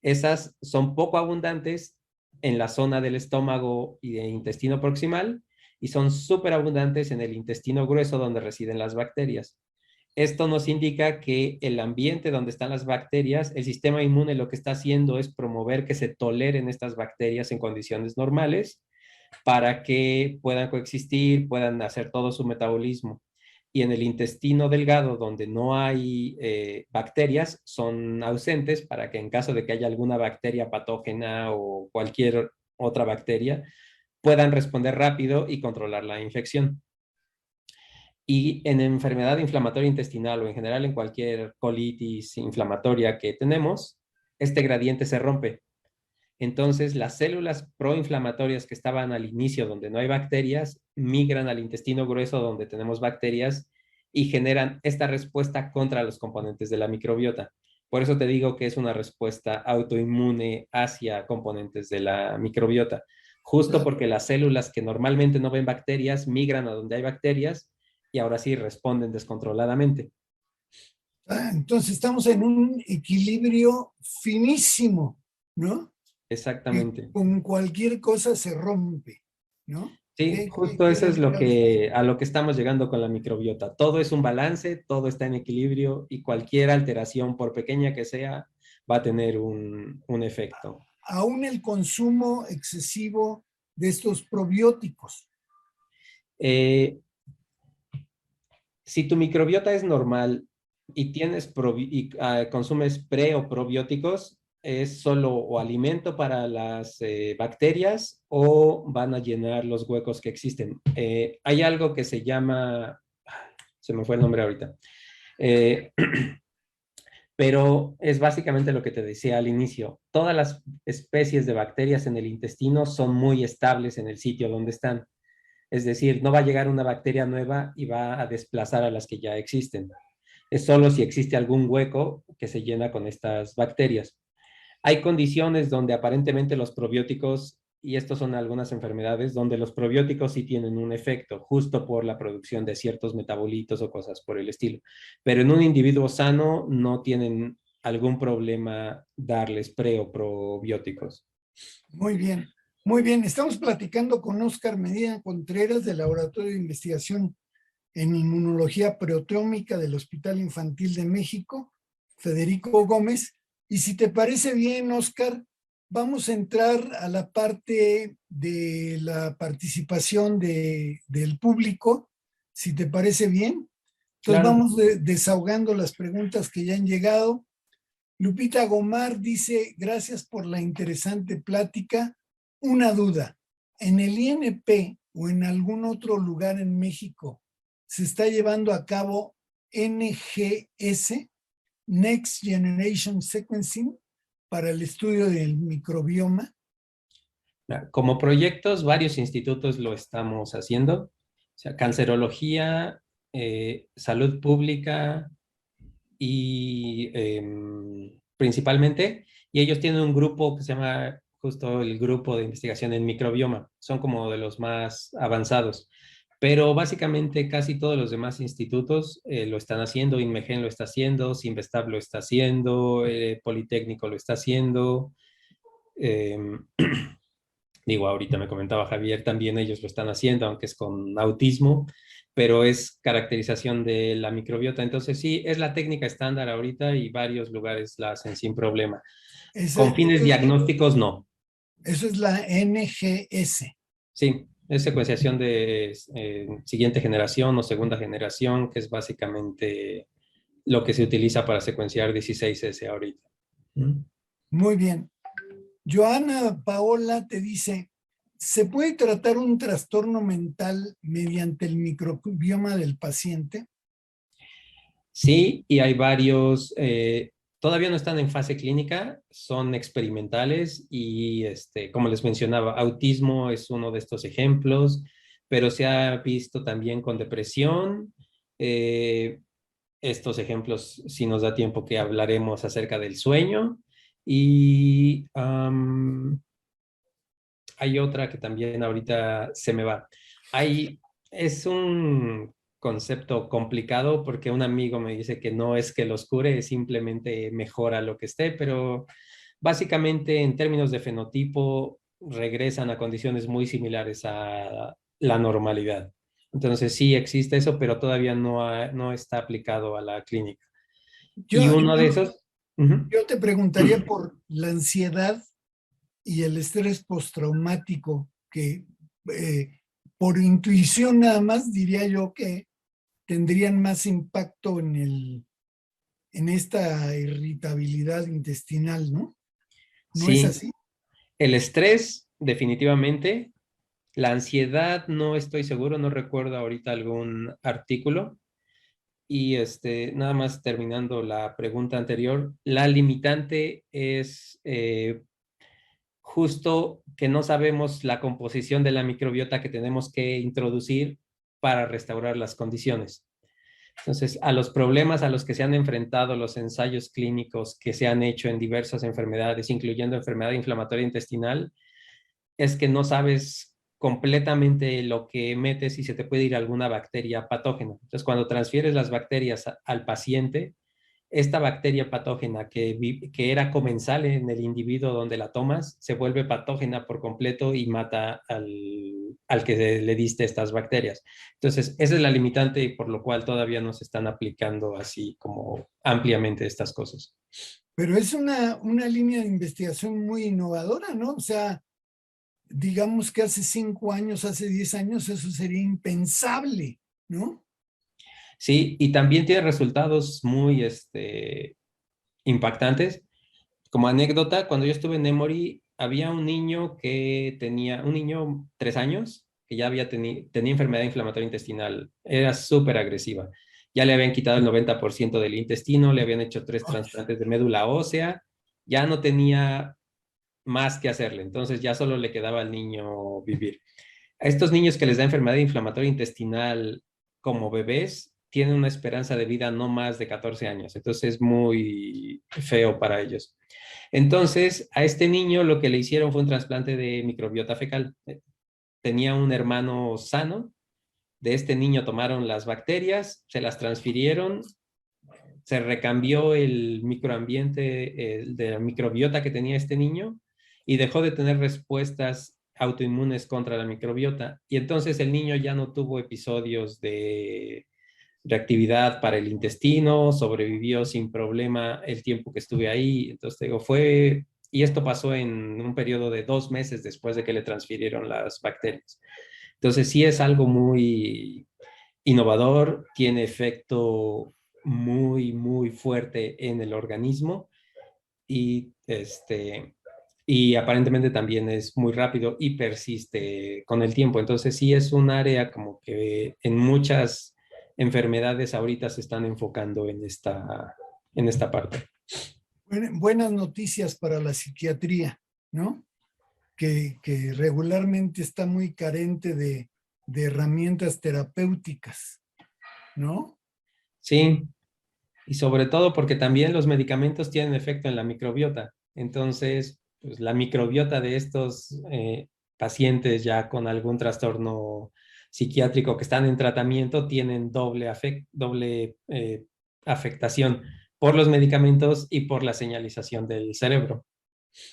Esas son poco abundantes en la zona del estómago y de intestino proximal y son súper abundantes en el intestino grueso donde residen las bacterias. Esto nos indica que el ambiente donde están las bacterias, el sistema inmune lo que está haciendo es promover que se toleren estas bacterias en condiciones normales para que puedan coexistir, puedan hacer todo su metabolismo. Y en el intestino delgado, donde no hay bacterias, son ausentes para que en caso de que haya alguna bacteria patógena o cualquier otra bacteria, puedan responder rápido y controlar la infección. Y en enfermedad inflamatoria intestinal o en general en cualquier colitis inflamatoria que tenemos, este gradiente se rompe. Entonces, las células proinflamatorias que estaban al inicio donde no hay bacterias, migran al intestino grueso donde tenemos bacterias y generan esta respuesta contra los componentes de la microbiota. Por eso te digo que es una respuesta autoinmune hacia componentes de la microbiota, justo porque las células que normalmente no ven bacterias migran a donde hay bacterias y ahora sí responden descontroladamente. Entonces estamos en un equilibrio finísimo, ¿no? Que Exactamente. con cualquier cosa se rompe, ¿no? Sí, justo Qué eso es delicado. a lo que estamos llegando con la microbiota. Todo es un balance, todo está en equilibrio y cualquier alteración, por pequeña que sea, va a tener un efecto. Aún el consumo excesivo de estos probióticos. Eh, si tu microbiota es normal y consumes pre o probióticos, es solo o alimento para las bacterias o van a llenar los huecos que existen. Hay algo que se llama, se me fue el nombre ahorita, eh, pero es básicamente lo que te decía al inicio. Todas las especies de bacterias en el intestino son muy estables en el sitio donde están. Es decir, no va a llegar una bacteria nueva y va a desplazar a las que ya existen. Es solo si existe algún hueco que se llena con estas bacterias. Hay condiciones donde aparentemente los probióticos, y estos son algunas enfermedades, donde los probióticos sí tienen un efecto, justo por la producción de ciertos metabolitos o cosas por el estilo. Pero en un individuo sano no tienen algún problema darles pre o probióticos. Muy bien, muy bien. Estamos platicando con Óscar Medina Contreras del Laboratorio de Investigación en Inmunología Proteómica del Hospital Infantil de México, Federico Gómez. Y si te parece bien, Oscar, vamos a entrar a la parte de la participación del público, si te parece bien. Entonces Claro, vamos desahogando las preguntas que ya han llegado. Lupita Gomar dice, gracias por la interesante plática. Una duda, ¿en el INP o en algún otro lugar en México se está llevando a cabo NGS, Next Generation Sequencing, para el estudio del microbioma? como proyectos, varios institutos lo estamos haciendo. O sea, cancerología, salud pública y principalmente, y ellos tienen un grupo que se llama justo el grupo de investigación en microbioma. Son como de los más avanzados. Pero básicamente casi todos los demás institutos lo están haciendo. INMEGEN lo está haciendo, Sinvestab lo está haciendo, Politécnico lo está haciendo. Eh, Digo, ahorita me comentaba Javier, también ellos lo están haciendo, aunque es con autismo, pero es caracterización de la microbiota. Entonces sí, es la técnica estándar ahorita y varios lugares la hacen sin problema. Con fines diagnósticos, no. Eso es la NGS. Sí, es secuenciación de siguiente generación o segunda generación, que es básicamente lo que se utiliza para secuenciar 16S ahorita. Muy bien. Joana Paola te dice, ¿se puede tratar un trastorno mental mediante el microbioma del paciente? Sí, y hay varios, todavía no están en fase clínica, son experimentales y, como les mencionaba, autismo es uno de estos ejemplos, pero se ha visto también con depresión. Estos ejemplos, si nos da tiempo, que hablaremos acerca del sueño. Y hay otra que también ahorita se me va. Es un concepto complicado porque un amigo me dice que no es que los cure, simplemente mejora lo que esté, pero básicamente en términos de fenotipo regresan a condiciones muy similares a la normalidad. Entonces sí existe eso, pero todavía no está aplicado a la clínica. Y Yo, uno de esos... Ujú. yo te preguntaría por la ansiedad y el estrés postraumático, que por intuición nada más diría yo que tendrían más impacto en esta irritabilidad intestinal, ¿no? ¿No es Sí, así? el estrés definitivamente. La ansiedad no estoy seguro, no recuerdo ahorita algún artículo. Y nada más terminando la pregunta anterior, la limitante es justo que no sabemos la composición de la microbiota que tenemos que introducir para restaurar las condiciones. Entonces, a los problemas a los que se han enfrentado los ensayos clínicos que se han hecho en diversas enfermedades, incluyendo enfermedad inflamatoria intestinal, es que no sabes completamente lo que metes y se te puede ir alguna bacteria patógena. Entonces, cuando transfieres las bacterias al paciente, esta bacteria patógena que era comensal en el individuo donde la tomas, se vuelve patógena por completo y mata al que le diste estas bacterias. Entonces, esa es la limitante y por lo cual todavía no se están aplicando así como ampliamente estas cosas. Pero es una línea de investigación muy innovadora, ¿no? O sea, digamos que hace 5 años, hace 10 años, eso sería impensable, ¿no? Sí, y también tiene resultados muy impactantes. Como anécdota, cuando yo estuve en Emory, había un niño que tenía, un niño 3 años, que ya tenía enfermedad inflamatoria intestinal. Era súper agresiva. Ya le habían quitado el 90% del intestino, le habían hecho 3 trasplantes de médula ósea, ya no tenía más que hacerle. Entonces ya solo le quedaba al niño vivir. A estos niños que les da enfermedad inflamatoria intestinal como bebés, tienen una esperanza de vida no más de 14 años. Entonces es muy feo para ellos. Entonces, a este niño lo que le hicieron fue un trasplante de microbiota fecal. Tenía un hermano sano. De este niño tomaron las bacterias, se las transfirieron, se recambió el microambiente de la microbiota que tenía este niño y dejó de tener respuestas autoinmunes contra la microbiota. Y entonces el niño ya no tuvo episodios de reactividad para el intestino, sobrevivió sin problema el tiempo que estuve ahí. Entonces, digo, y esto pasó en un periodo de 2 meses después de que le transfirieron las bacterias. Entonces, sí es algo muy innovador, tiene efecto muy, muy fuerte en el organismo y aparentemente también es muy rápido y persiste con el tiempo. Entonces sí es un área como que en muchas enfermedades ahorita se están enfocando en esta parte. Buenas noticias para la psiquiatría, ¿no? Que regularmente está muy carente de herramientas terapéuticas, ¿no? Sí, y sobre todo porque también los medicamentos tienen efecto en la microbiota. Entonces, pues, la microbiota de estos pacientes ya con algún trastorno psiquiátrico que están en tratamiento tienen doble afectación por los medicamentos y por la señalización del cerebro.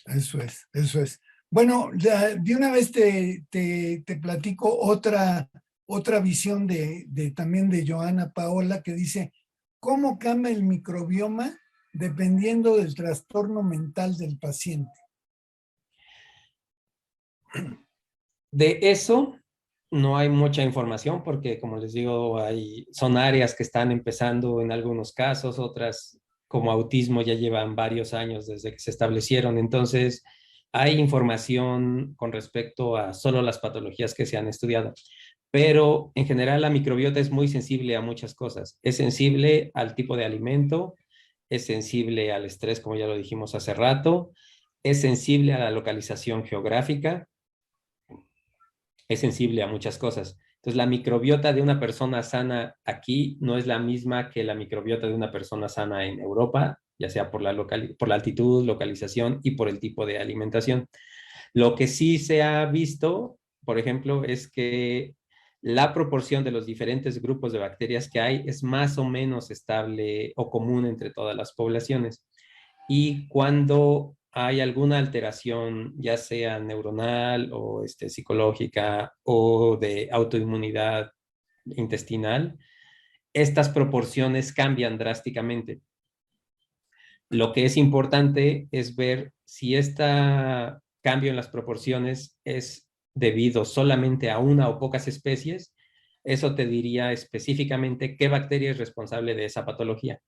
Eso es, eso es. Bueno, de una vez te platico otra visión también de Joana Paola que dice, ¿cómo cambia el microbioma dependiendo del trastorno mental del paciente? De eso no hay mucha información porque, como les digo, son áreas que están empezando en algunos casos, otras como autismo ya llevan varios años desde que se establecieron. Entonces, hay información con respecto a solo las patologías que se han estudiado. Pero en general la microbiota es muy sensible a muchas cosas. Es sensible al tipo de alimento, es sensible al estrés, como ya lo dijimos hace rato, es sensible a la localización geográfica, es sensible a muchas cosas. Entonces, la microbiota de una persona sana aquí no es la misma que la microbiota de una persona sana en Europa, ya sea por la altitud, localización y por el tipo de alimentación. Lo que sí se ha visto, por ejemplo, es que la proporción de los diferentes grupos de bacterias que hay es más o menos estable o común entre todas las poblaciones. Y cuando hay alguna alteración, ya sea neuronal o psicológica o de autoinmunidad intestinal, estas proporciones cambian drásticamente. Lo que es importante es ver si este cambio en las proporciones es debido solamente a una o pocas especies. Eso te diría específicamente qué bacteria es responsable de esa patología.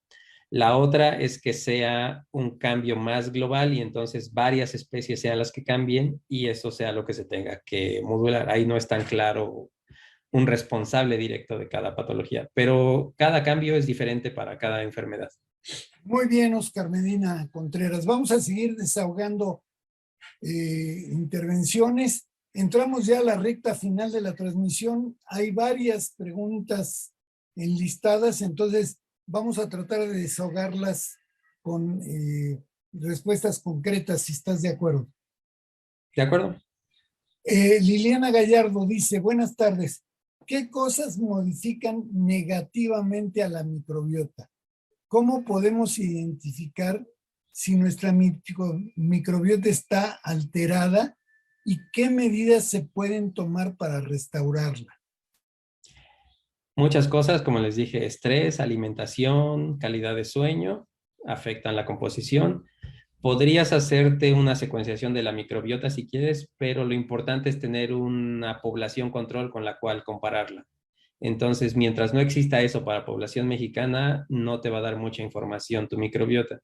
La otra es que sea un cambio más global y entonces varias especies sean las que cambien y eso sea lo que se tenga que modular. Ahí no es tan claro un responsable directo de cada patología, pero cada cambio es diferente para cada enfermedad. Muy bien, Oscar Medina Contreras. Vamos a seguir desahogando intervenciones. Entramos ya a la recta final de la transmisión. Hay varias preguntas enlistadas, entonces vamos a tratar de desahogarlas con respuestas concretas, si estás de acuerdo. ¿De acuerdo? Liliana Gallardo dice, buenas tardes. ¿Qué cosas modifican negativamente a la microbiota? ¿Cómo podemos identificar si nuestra microbiota está alterada y qué medidas se pueden tomar para restaurarla? Muchas cosas, como les dije, estrés, alimentación, calidad de sueño, afectan la composición. Podrías hacerte una secuenciación de la microbiota si quieres, pero lo importante es tener una población control con la cual compararla. Entonces, mientras no exista eso para población mexicana, no te va a dar mucha información tu microbiota.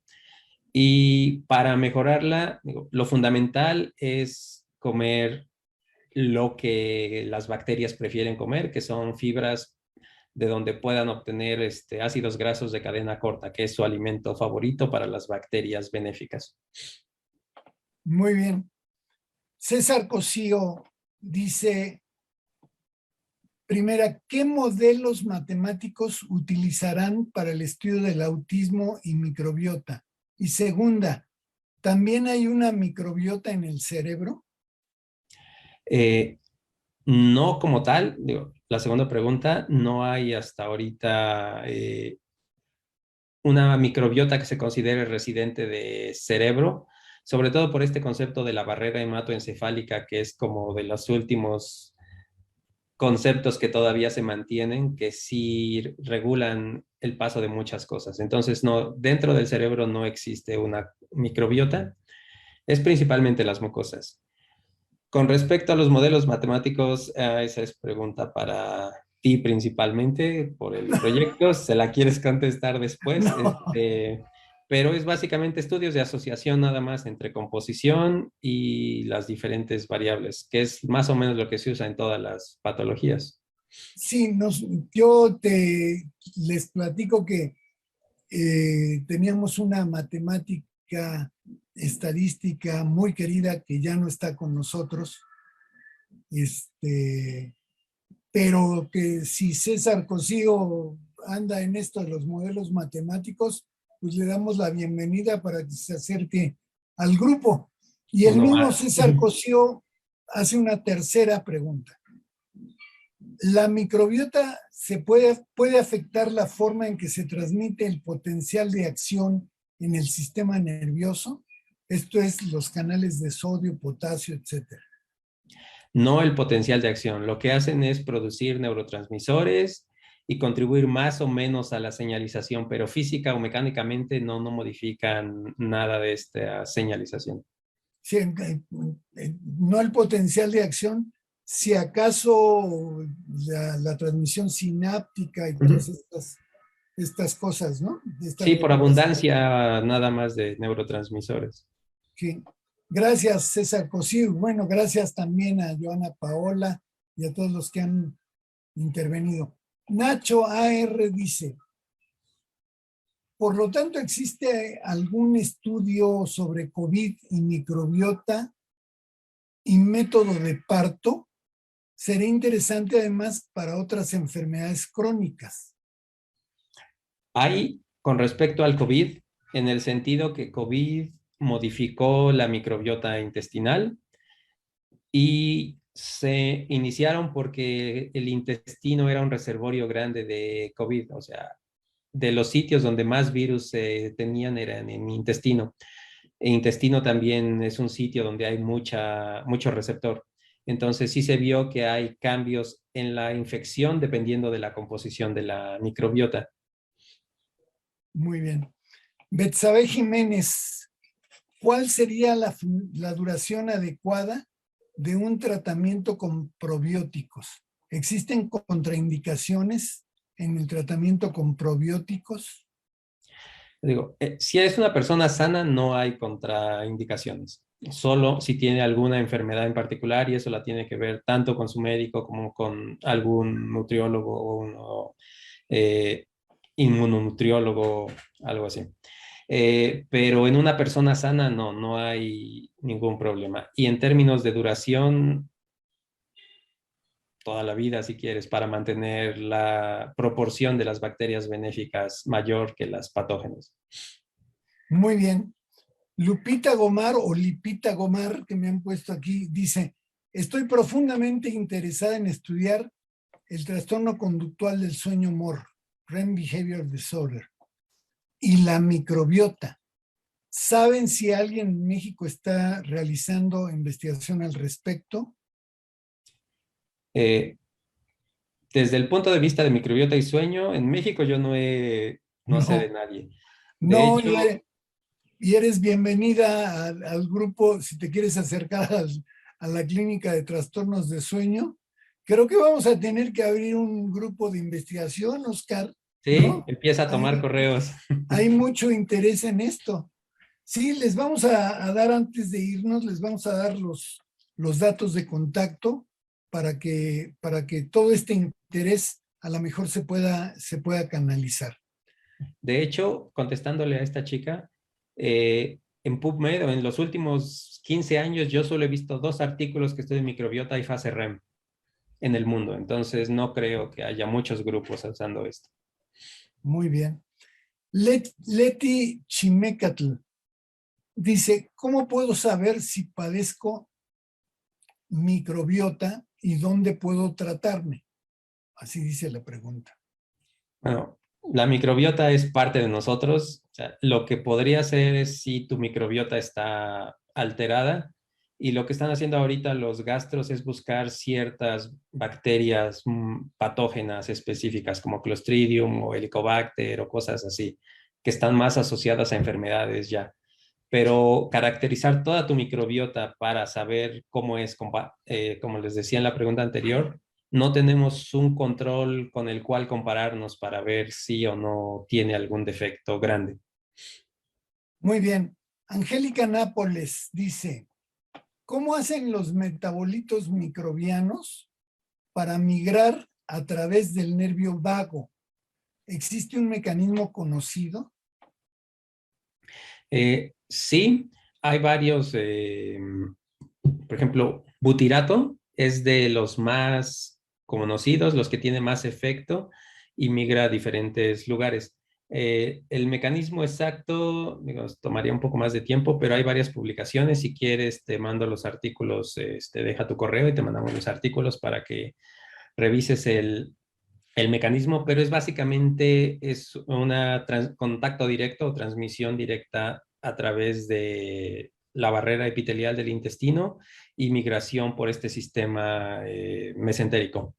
Y para mejorarla, lo fundamental es comer lo que las bacterias prefieren comer, que son fibras de donde puedan obtener ácidos grasos de cadena corta, que es su alimento favorito para las bacterias benéficas. Muy bien. César Cosío dice, primera, ¿qué modelos matemáticos utilizarán para el estudio del autismo y microbiota? Y segunda, ¿también hay una microbiota en el cerebro? No como tal, digo, la segunda pregunta, no hay hasta ahorita una microbiota que se considere residente de cerebro. sobre todo por este concepto de la barrera hematoencefálica, que es como de los últimos conceptos que todavía se mantienen, que sí regulan el paso de muchas cosas. Entonces, no, dentro del cerebro no existe una microbiota, es principalmente las mucosas. Con respecto a los modelos matemáticos, esa es pregunta para ti principalmente por el proyecto. ¿Se la quieres contestar después? No. Pero es básicamente estudios de asociación nada más entre composición y las diferentes variables, que es más o menos lo que se usa en todas las patologías. Sí, yo les platico que teníamos una matemática estadística muy querida que ya no está con nosotros, pero que si César Cosío anda en esto de los modelos matemáticos, pues le damos la bienvenida para que se acerque al grupo. Y el Uno mismo más. César Cosío hace una tercera pregunta. ¿La microbiota puede afectar la forma en que se transmite el potencial de acción en el sistema nervioso? Esto es los canales de sodio, potasio, etcétera. No el potencial de acción. Lo que hacen es producir neurotransmisores y contribuir más o menos a la señalización, pero física o mecánicamente no modifican nada de esta señalización. Sí, no el potencial de acción, si acaso la transmisión sináptica y todas estas cosas, ¿no? Estas Sí, por regulaciones. abundancia nada más de neurotransmisores. Sí. Gracias, César Cosío. Bueno, gracias también a Joana Paola y a todos los que han intervenido. Nacho AR dice, por lo tanto, ¿existe algún estudio sobre COVID y microbiota y método de parto? Sería interesante además para otras enfermedades crónicas. Hay, con respecto al COVID, en el sentido que COVID modificó la microbiota intestinal y se iniciaron porque el intestino era un reservorio grande de COVID, o sea, de los sitios donde más virus se tenían era en el intestino. El intestino también es un sitio donde hay mucho receptor. Entonces sí se vio que hay cambios en la infección dependiendo de la composición de la microbiota. Muy bien. Betsabe Jiménez, ¿cuál sería la duración adecuada de un tratamiento con probióticos? ¿Existen contraindicaciones en el tratamiento con probióticos? Digo, si es una persona sana, no hay contraindicaciones. Solo si tiene alguna enfermedad en particular y eso la tiene que ver tanto con su médico como con algún nutriólogo o un inmunonutriólogo, algo así. Pero en una persona sana no hay ningún problema. Y en términos de duración, toda la vida, si quieres, para mantener la proporción de las bacterias benéficas mayor que las patógenas. Muy bien. Lupita Gomar o Lipita Gomar, que me han puesto aquí, dice, estoy profundamente interesada en estudiar el trastorno conductual del sueño MOR, REM Behavior Disorder, y la microbiota. ¿Saben si alguien en México está realizando investigación al respecto? Eh, Desde el punto de vista de microbiota y sueño, en México yo no sé de No, nadie. De no, hecho, y eres bienvenida al grupo, si te quieres acercar a la clínica de trastornos de sueño. Creo que vamos a tener que abrir un grupo de investigación, Oscar, sí, ¿no? empieza a tomar correos. Hay mucho interés en esto. Sí, les vamos a dar antes de irnos, les vamos a dar los datos de contacto para que todo este interés a lo mejor se pueda canalizar. De hecho, contestándole a esta chica, en PubMed o en los últimos 15 años yo solo he visto 2 artículos que estudian microbiota y fase REM en el mundo. Entonces no creo que haya muchos grupos usando esto. Muy bien. Leti Chimecatl dice, ¿cómo puedo saber si padezco microbiota y dónde puedo tratarme? Así dice la pregunta. Bueno, la microbiota es parte de nosotros. sea, lo que podría ser es si tu microbiota está alterada, y lo que están haciendo ahorita los gastros es buscar ciertas bacterias patógenas específicas como Clostridium o Helicobacter o cosas así, que están más asociadas a enfermedades ya. Pero caracterizar toda tu microbiota para saber cómo es, como les decía en la pregunta anterior, no tenemos un control con el cual compararnos para ver si o no tiene algún defecto grande. Muy bien. Angélica Nápoles dice, ¿cómo hacen los metabolitos microbianos para migrar a través del nervio vago? ¿Existe un mecanismo conocido? Sí, hay varios, por ejemplo, butirato es de los más conocidos, los que tienen más efecto y migra a diferentes lugares. El mecanismo exacto, digo, tomaría un poco más de tiempo, pero hay varias publicaciones. Si quieres, te mando los artículos, deja tu correo y te mandamos los artículos para que revises el mecanismo, pero es básicamente es una contacto directo o transmisión directa a través de la barrera epitelial del intestino y migración por este sistema mesentérico.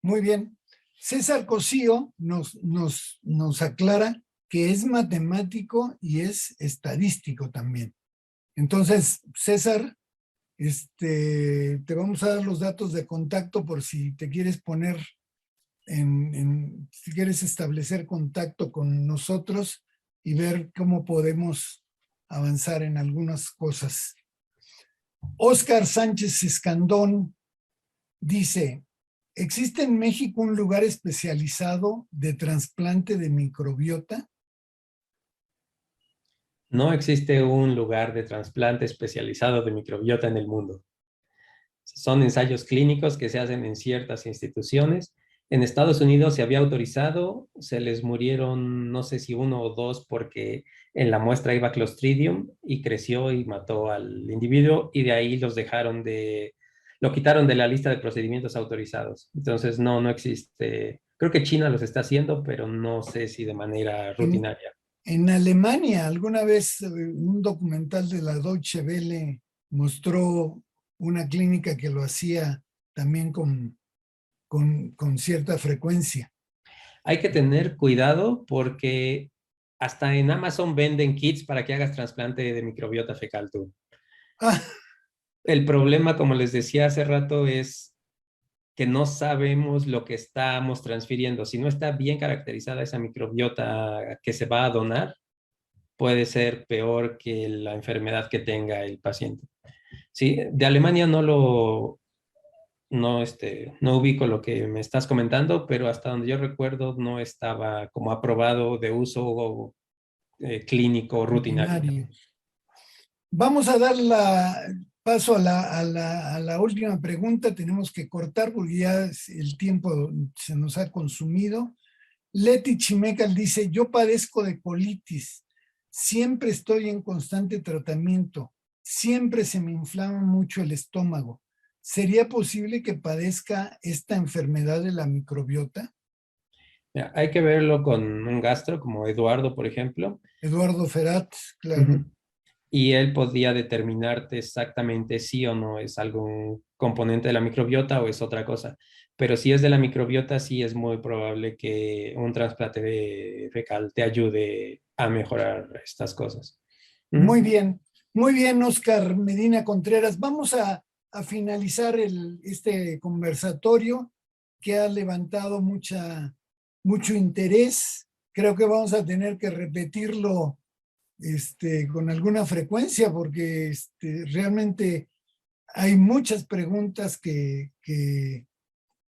Muy bien. César Cosío nos aclara que es matemático y es estadístico también. Entonces, César, te vamos a dar los datos de contacto por si te quieres poner si quieres establecer contacto con nosotros y ver cómo podemos avanzar en algunas cosas. Óscar Sánchez Escandón dice, ¿existe en México un lugar especializado de trasplante de microbiota? No existe un lugar de trasplante especializado de microbiota en el mundo. Son ensayos clínicos que se hacen en ciertas instituciones. En Estados Unidos se había autorizado, se les murieron no sé si uno o dos porque en la muestra iba Clostridium y creció y mató al individuo, y de ahí lo quitaron de la lista de procedimientos autorizados. Entonces no existe. Creo que China los está haciendo, pero no sé si de manera rutinaria. En Alemania, alguna vez un documental de la Deutsche Welle mostró una clínica que lo hacía también con cierta frecuencia. Hay que tener cuidado porque hasta en Amazon venden kits para que hagas trasplante de microbiota fecal tú. Ah, El problema, como les decía hace rato, es que no sabemos lo que estamos transfiriendo. Si no está bien caracterizada esa microbiota que se va a donar, puede ser peor que la enfermedad que tenga el paciente. Sí, de Alemania no ubico lo que me estás comentando, pero hasta donde yo recuerdo no estaba como aprobado de uso clínico rutinario. Vamos a dar paso a la última pregunta. Tenemos que cortar porque ya el tiempo se nos ha consumido. Leti Chimecal dice, yo padezco de colitis. Siempre estoy en constante tratamiento. Siempre se me inflama mucho el estómago. ¿Sería posible que padezca esta enfermedad de la microbiota? Mira, hay que verlo con un gastro como Eduardo, por ejemplo. Eduardo Ferat, claro. Uh-huh. Y él podría determinarte exactamente si o no es algún componente de la microbiota o es otra cosa. Pero si es de la microbiota, sí es muy probable que un trasplante de fecal te ayude a mejorar estas cosas. Muy bien, Oscar Medina Contreras. Vamos a finalizar este conversatorio que ha levantado mucho interés. Creo que vamos a tener que repetirlo con alguna frecuencia porque realmente hay muchas preguntas que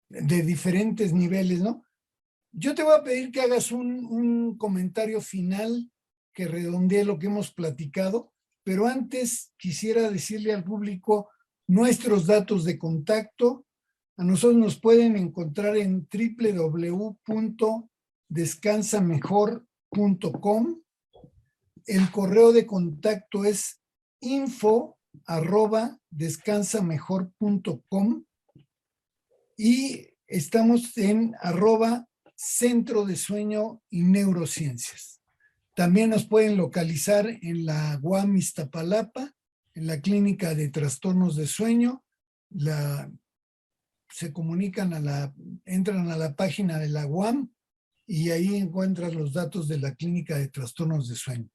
de diferentes niveles, ¿no? Yo te voy a pedir que hagas un comentario final que redondee lo que hemos platicado, pero antes quisiera decirle al público nuestros datos de contacto. A nosotros nos pueden encontrar en www.descansamejor.com. El correo de contacto es info@descansamejor.com y estamos en @Centro de Sueño y Neurociencias. También nos pueden localizar en la UAM Iztapalapa, en la Clínica de Trastornos de Sueño. Se comunican entran a la página de la UAM y ahí encuentran los datos de la Clínica de Trastornos de Sueño.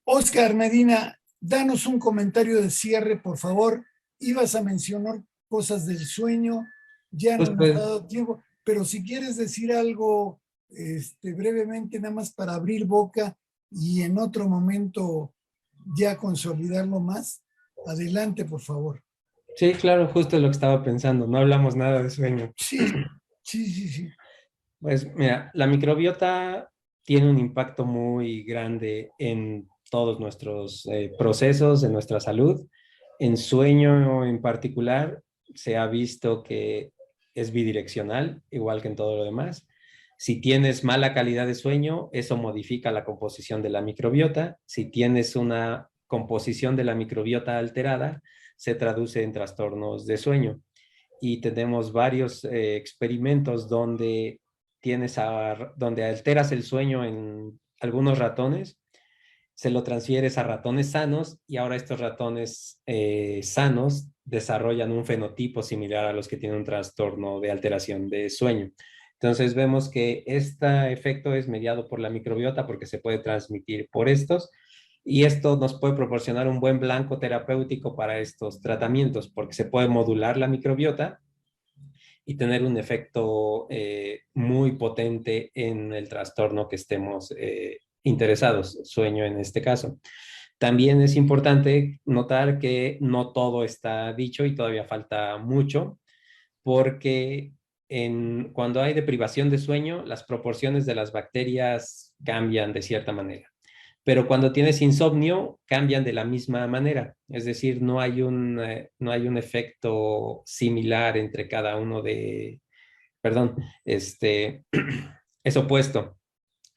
Oscar Medina, danos un comentario de cierre, por favor. Ibas a mencionar cosas del sueño, ya no nos ha dado tiempo, pero si quieres decir algo brevemente, nada más para abrir boca y en otro momento ya consolidarlo más, adelante, por favor. Sí, claro, justo lo que estaba pensando. No hablamos nada de sueño. Sí, sí, sí, sí. Pues mira, la microbiota tiene un impacto muy grande en todos nuestros procesos, en nuestra salud. En sueño en particular, se ha visto que es bidireccional, igual que en todo lo demás. Si tienes mala calidad de sueño, eso modifica la composición de la microbiota. Si tienes una composición de la microbiota alterada, se traduce en trastornos de sueño. Y tenemos varios experimentos donde donde alteras el sueño en algunos ratones, se lo transfieres a ratones sanos y ahora estos ratones sanos desarrollan un fenotipo similar a los que tienen un trastorno de alteración de sueño. Entonces vemos que este efecto es mediado por la microbiota porque se puede transmitir por estos y esto nos puede proporcionar un buen blanco terapéutico para estos tratamientos porque se puede modular la microbiota y tener un efecto muy potente en el trastorno que estemos interesados, sueño en este caso. También es importante notar que no todo está dicho y todavía falta mucho, porque cuando hay deprivación de sueño, las proporciones de las bacterias cambian de cierta manera. Pero cuando tienes insomnio, cambian de la misma manera. Es decir, no hay un efecto similar entre cada uno perdón, es opuesto.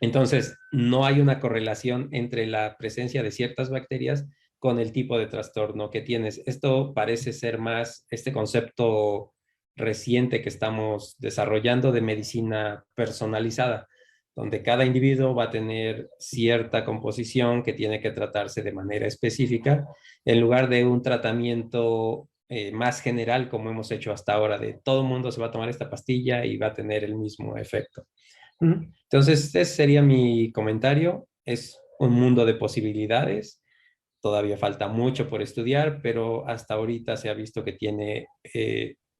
Entonces, no hay una correlación entre la presencia de ciertas bacterias con el tipo de trastorno que tienes. Esto parece ser más este concepto reciente que estamos desarrollando de medicina personalizada, donde cada individuo va a tener cierta composición que tiene que tratarse de manera específica, en lugar de un tratamiento más general como hemos hecho hasta ahora, de todo el mundo se va a tomar esta pastilla y va a tener el mismo efecto. Entonces, ese sería mi comentario. Es un mundo de posibilidades. Todavía falta mucho por estudiar, pero hasta ahorita se ha visto que tiene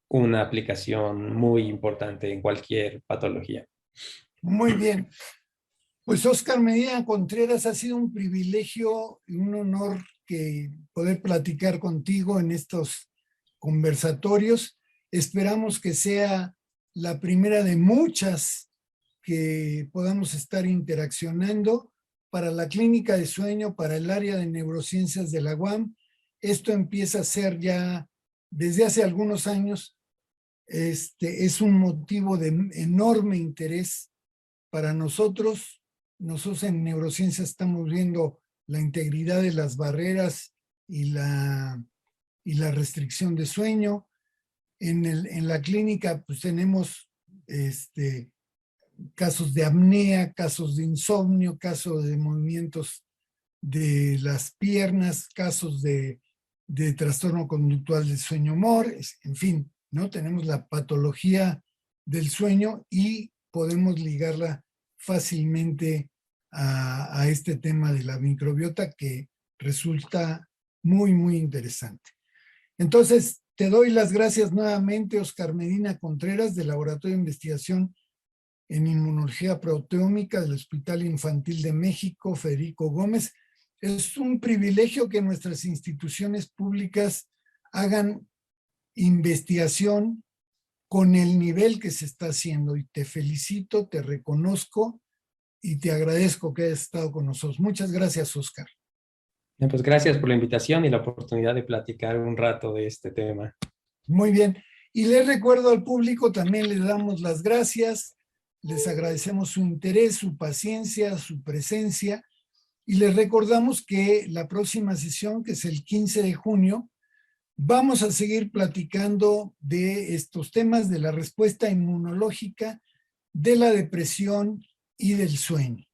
una aplicación muy importante en cualquier patología. Muy bien. Pues Oscar Medina Contreras, ha sido un privilegio y un honor poder platicar contigo en estos conversatorios. Esperamos que sea la primera de muchas que podamos estar interaccionando para la clínica de sueño, para el área de neurociencias de la UAM. Esto empieza a ser ya desde hace algunos años, es un motivo de enorme interés para nosotros. Nosotros en neurociencias estamos viendo la integridad de las barreras y la restricción de sueño. En la clínica pues tenemos casos de apnea, casos de insomnio, casos de movimientos de las piernas, casos de trastorno conductual del sueño-humor, en fin, ¿no? Tenemos la patología del sueño y podemos ligarla fácilmente a este tema de la microbiota que resulta muy, muy interesante. Entonces, te doy las gracias nuevamente, Oscar Medina Contreras, del Laboratorio de Investigación en Inmunología Proteómica del Hospital Infantil de México, Federico Gómez. Es un privilegio que nuestras instituciones públicas hagan investigación con el nivel que se está haciendo y te felicito, te reconozco y te agradezco que hayas estado con nosotros. Muchas gracias, Oscar. Pues gracias por la invitación y la oportunidad de platicar un rato de este tema. Muy bien. Y les recuerdo al público, también les damos las gracias, les agradecemos su interés, su paciencia, su presencia y les recordamos que la próxima sesión, que es el 15 de junio, vamos a seguir platicando de estos temas de la respuesta inmunológica, de la depresión y del sueño.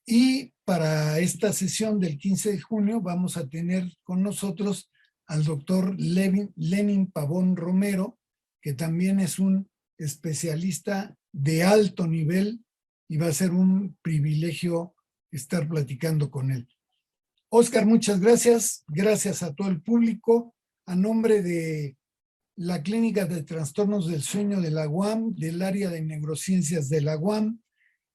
Y para esta sesión del 15 de junio vamos a tener con nosotros al doctor Lenin Pavón Romero, que también es un especialista de alto nivel y va a ser un privilegio estar platicando con él. Óscar, muchas gracias. Gracias a todo el público. A nombre de la Clínica de Trastornos del Sueño de la UAM, del área de neurociencias de la UAM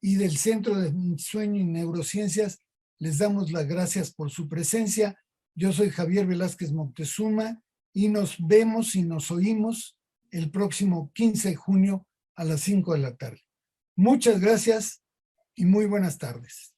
y del Centro de Sueño y Neurociencias, les damos las gracias por su presencia. Yo soy Javier Velázquez Moctezuma y nos vemos y nos oímos el próximo 15 de junio a las 5 de la tarde. Muchas gracias y muy buenas tardes.